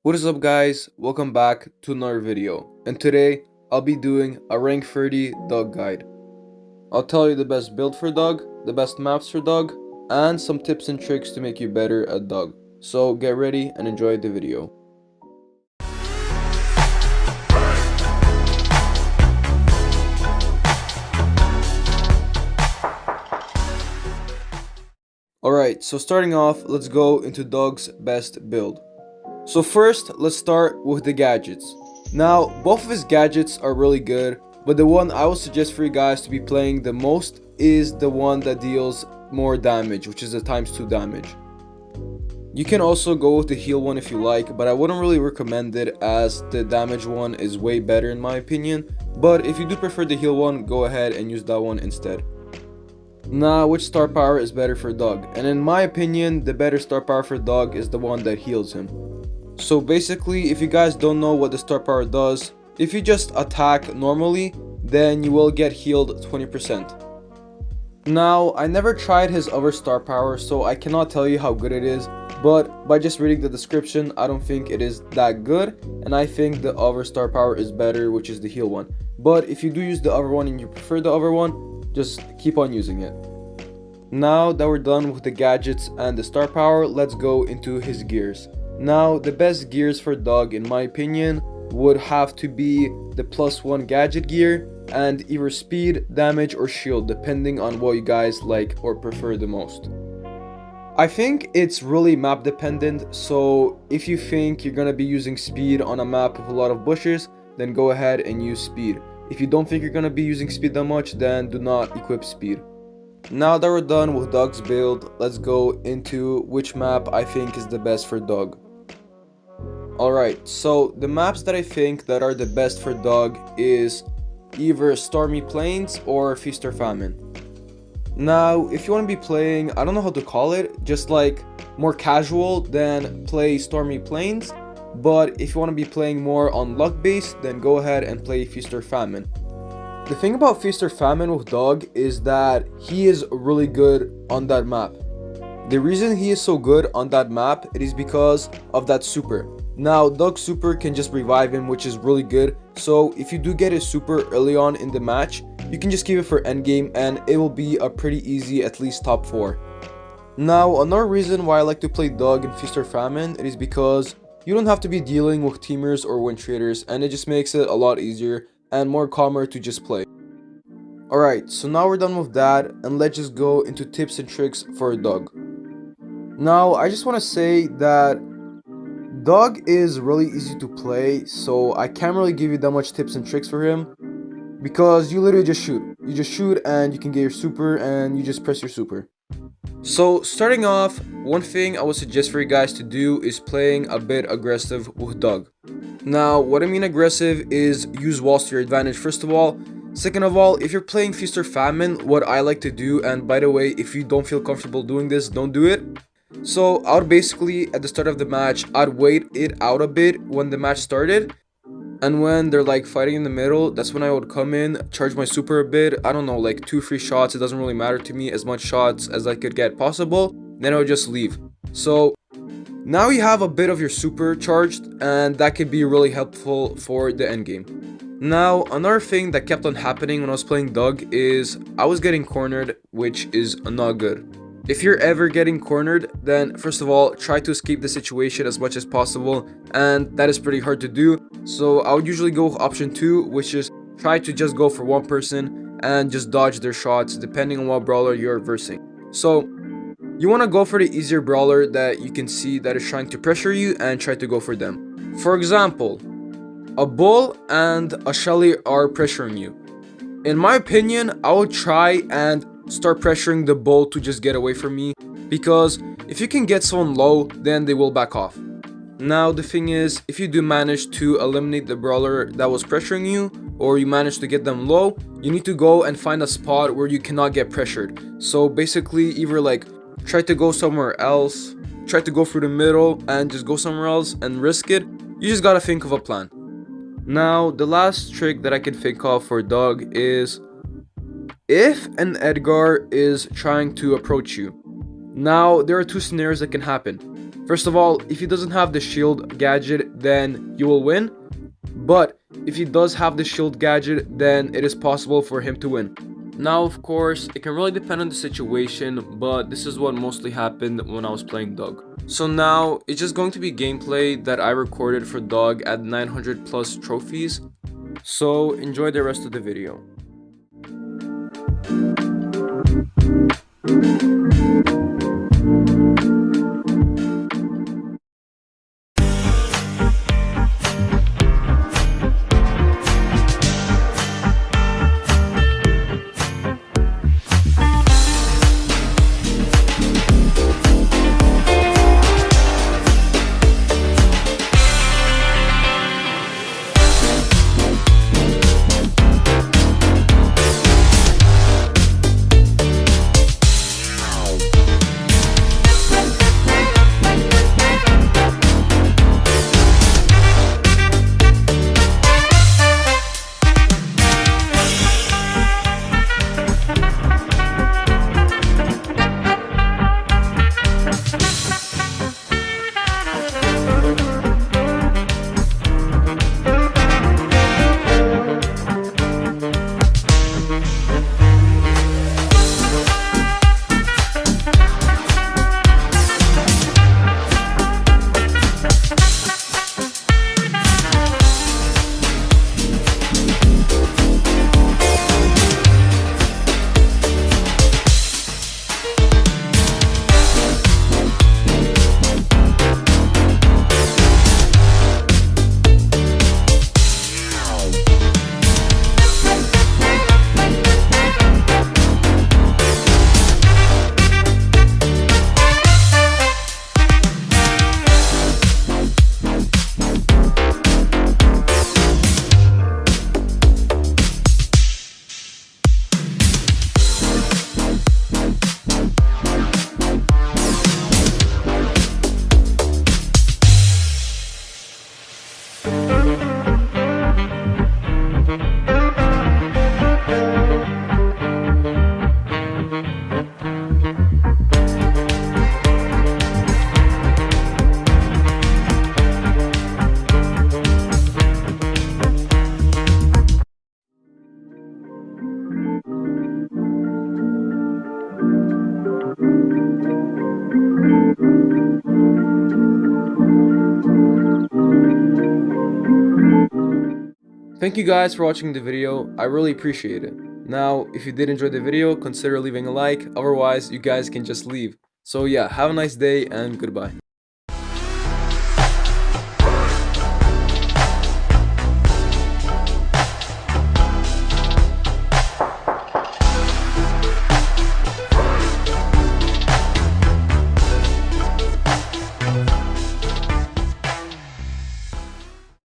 What is up guys, welcome back to another video, and today I'll be doing a rank 30 dog guide. I'll tell you the best build for dog, the best maps for dog, and some tips and tricks to make you better at dog. So get ready and enjoy the video. Alright, so starting off, let's go into dog's best build. So first, let's start with the gadgets. Now, both of his gadgets are really good, but the one I would suggest for you guys to be playing the most is the one that deals more damage, which is the ×2 damage. You can also go with the heal one if you like, but I wouldn't really recommend it as the damage one is way better in my opinion. But if you do prefer the heal one, go ahead and use that one instead. Now, which star power is better for dog? And in my opinion, the better star power for dog is the one that heals him. So basically, if you guys don't know what the star power does, if you just attack normally, then you will get healed 20%. Now, I never tried his other star power, so I cannot tell you how good it is, but by just reading the description, I don't think it is that good, and I think the other star power is better, which is the heal one. But if you do use the other one and you prefer the other one, just keep on using it. Now that we're done with the gadgets and the star power, let's go into his gears. Now, the best gears for dog in my opinion would have to be the +1 gadget gear and either speed, damage or shield depending on what you guys like or prefer the most. I think it's really map dependent, so if you think you're gonna be using speed on a map with a lot of bushes, then go ahead and use speed. If you don't think you're gonna be using speed that much, then do not equip speed. Now that we're done with dog's build, let's go into which map I think is the best for dog. Alright, so the maps that I think that are the best for dog is either Stormy Plains or Feast or Famine. Now, if you want to be playing, I don't know how to call it, just like more casual, then play Stormy Plains. But if you want to be playing more on luck base, then go ahead and play Feast or Famine. The thing about Feast or Famine with dog is that he is really good on that map. The reason he is so good on that map, it is because of that super. Now, Dog's super can just revive him, which is really good. So if you do get his super early on in the match, you can just keep it for endgame and it will be a pretty easy at least top 4. Now, another reason why I like to play Dog in Feast or Famine, it is because you don't have to be dealing with teamers or win traders, and it just makes it a lot easier and more calmer to just play. Alright, so now we're done with that, and let's just go into tips and tricks for a dog. Now, I just want to say that dog is really easy to play, so I can't really give you that much tips and tricks for him, because you literally just shoot. You just shoot and you can get your super and you just press your super. So starting off, one thing I would suggest for you guys to do is playing a bit aggressive with dog. Now, what I mean aggressive is use walls to your advantage first of all. Second of all, if you're playing Feast or Famine, what I like to do, and by the way, if you don't feel comfortable doing this, don't do it. So I would basically, at the start of the match, I'd wait it out a bit when the match started. And when they're like fighting in the middle, that's when I would come in, charge my super a bit. I don't know, like 2-3 shots. It doesn't really matter to me, as much shots as I could get possible. Then I would just leave. So now you have a bit of your super charged, and that could be really helpful for the end game. Now, another thing that kept on happening when I was playing Doug is I was getting cornered, which is not good. If you're ever getting cornered, then first of all, try to escape the situation as much as possible, and that is pretty hard to do. So I would usually go with option 2, which is try to just go for one person and just dodge their shots depending on what brawler you're versing. So you want to go for the easier brawler that you can see that is trying to pressure you and try to go for them. For example, a bull and a Shelly are pressuring you. In my opinion, I would try and start pressuring the bull to just get away from me, because if you can get someone low, then they will back off. Now the thing is, if you do manage to eliminate the brawler that was pressuring you, or you manage to get them low, you need to go and find a spot where you cannot get pressured. So basically, either like try to go somewhere else, try to go through the middle and just go somewhere else and risk it. You just gotta think of a plan. Now the last trick that I can think of for dog is if an Edgar is trying to approach you. Now there are 2 scenarios that can happen. First of all, if he doesn't have the shield gadget, then you will win. But if he does have the shield gadget, then it is possible for him to win. Now, of course, it can really depend on the situation, but this is what mostly happened when I was playing Doug. So now, it's just going to be gameplay that I recorded for Doug at 900 plus trophies. So enjoy the rest of the video. Thank you guys for watching the video, I really appreciate it. Now, if you did enjoy the video, consider leaving a like, otherwise you guys can just leave. So yeah, have a nice day and goodbye.